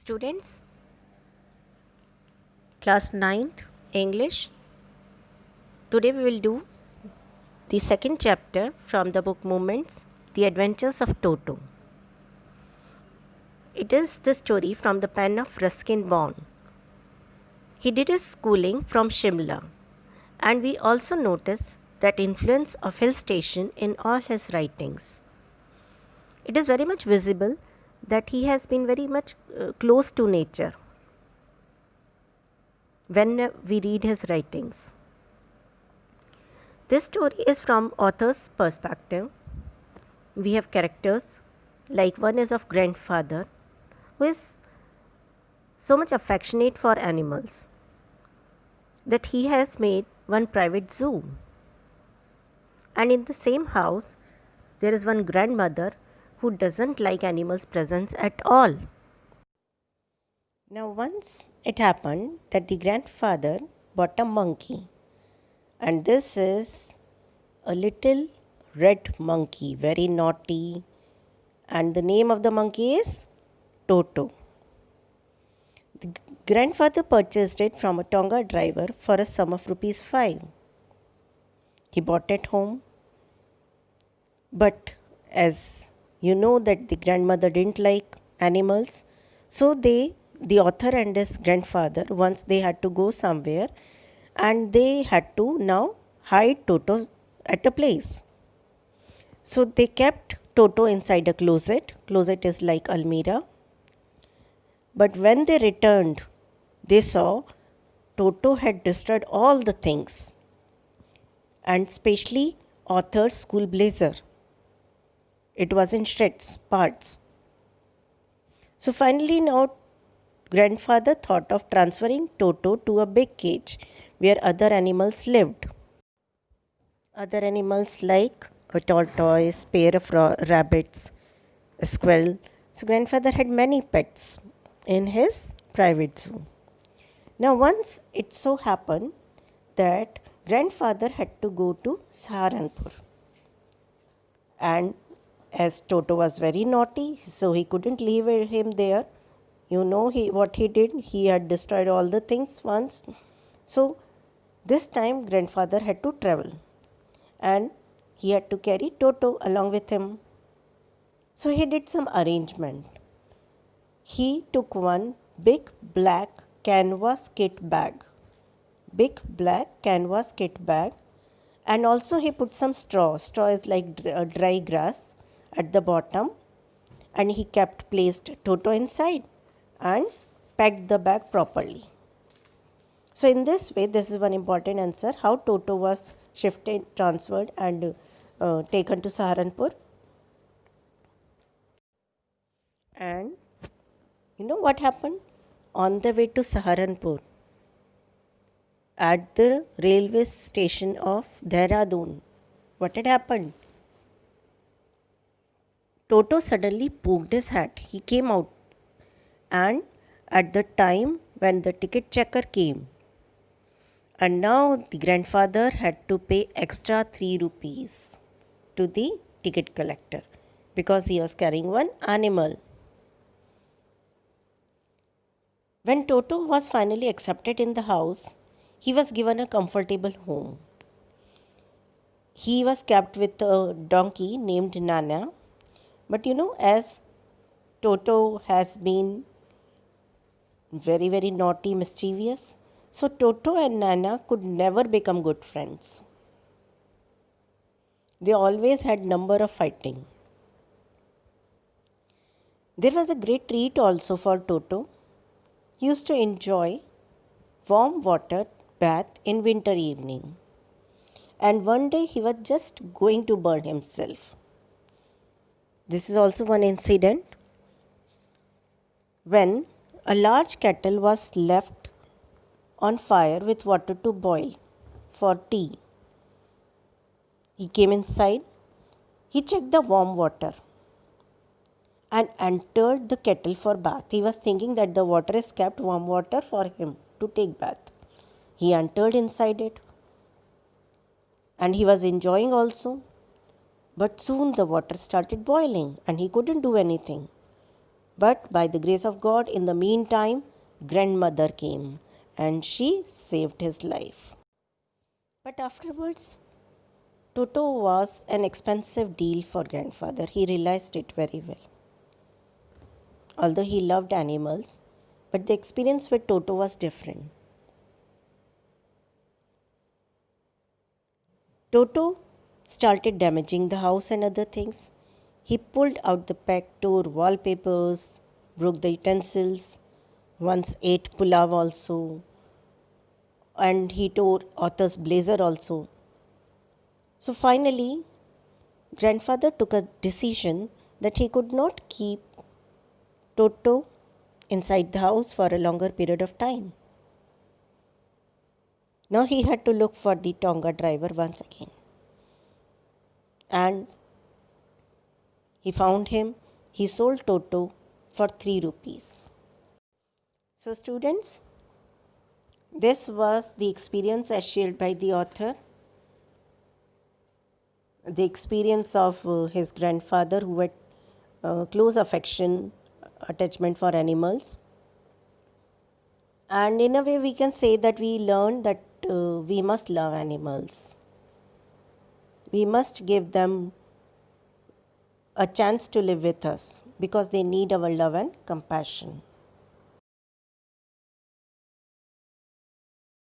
Students, class 9th English. Today we will do the second chapter from the book Moments, The Adventures of Toto. It is the story from the pen of Ruskin Bond. He did his schooling from Shimla, and we also notice that influence of hill station in all his writings. It is very much visible that he has been very much close to nature when we read his writings. This story is from author's perspective. We have characters like one is of grandfather who is so much affectionate for animals that he has made one private zoo. And in the same house there is one grandmother who doesn't like animals' presence at all. Now once it happened that the grandfather bought a monkey, and this is a little red monkey, very naughty, and the name of the monkey is Toto. The grandfather purchased it from a Tonga driver for a sum of rupees 5. He brought it home, but as you know that the grandmother didn't like animals, so the author and his grandfather, once they had to go somewhere and they had to now hide Toto at a place. So they kept Toto inside a closet. Closet is like almirah. But when they returned, they saw Toto had destroyed all the things, and especially author's school blazer. It was in shreds, parts. So finally now grandfather thought of transferring Toto to a big cage where other animals lived. Other animals like a tortoise, pair of rabbits, a squirrel. So grandfather had many pets in his private zoo. Now once it so happened that grandfather had to go to Saharanpur, and as Toto was very naughty, so he couldn't leave him there. You know what he did? He had destroyed all the things once. So this time grandfather had to travel, and he had to carry Toto along with him. So he did some arrangement. He took one big black canvas kit bag. Big black canvas kit bag. And also he put some straw. Straw is like dry grass at the bottom. And he placed Toto inside and packed the bag properly. So in this way, this is one important answer, how Toto was shifted, transferred and taken to Saharanpur. And you know what happened? On the way to Saharanpur, at the railway station of Dehradun, what had happened? Toto suddenly poked his hat. He came out, and at the time when the ticket checker came, and now the grandfather had to pay extra 3 rupees to the ticket collector because he was carrying one animal. When Toto was finally accepted in the house, he was given a comfortable home. He was kept with a donkey named Nana. But you know, as Toto has been very, very naughty, mischievous, so Toto and Nana could never become good friends. They always had number of fighting. There was a great treat also for Toto. He used to enjoy warm water bath in winter evening. And one day he was just going to burn himself. This is also one incident when a large kettle was left on fire with water to boil for tea. He came inside, he checked the warm water and entered the kettle for bath. He was thinking that the water is kept warm water for him to take bath. He entered inside it and he was enjoying also. But soon the water started boiling and he couldn't do anything. But by the grace of God, in the meantime, grandmother came and she saved his life. But afterwards, Toto was an expensive deal for grandfather. He realized it very well. Although he loved animals, but the experience with Toto was different. Toto started damaging the house and other things. He pulled out the pack, tore wallpapers, broke the utensils, once ate pulav also, and he tore author's blazer also. So finally, grandfather took a decision that he could not keep Toto inside the house for a longer period of time. Now he had to look for the Tonga driver once again. And he found him. He sold Toto for 3 rupees. So students, this was the experience as shared by the author. The experience of his grandfather who had close affection, attachment for animals. And in a way we can say that we learned that we must love animals. We must give them a chance to live with us because they need our love and compassion.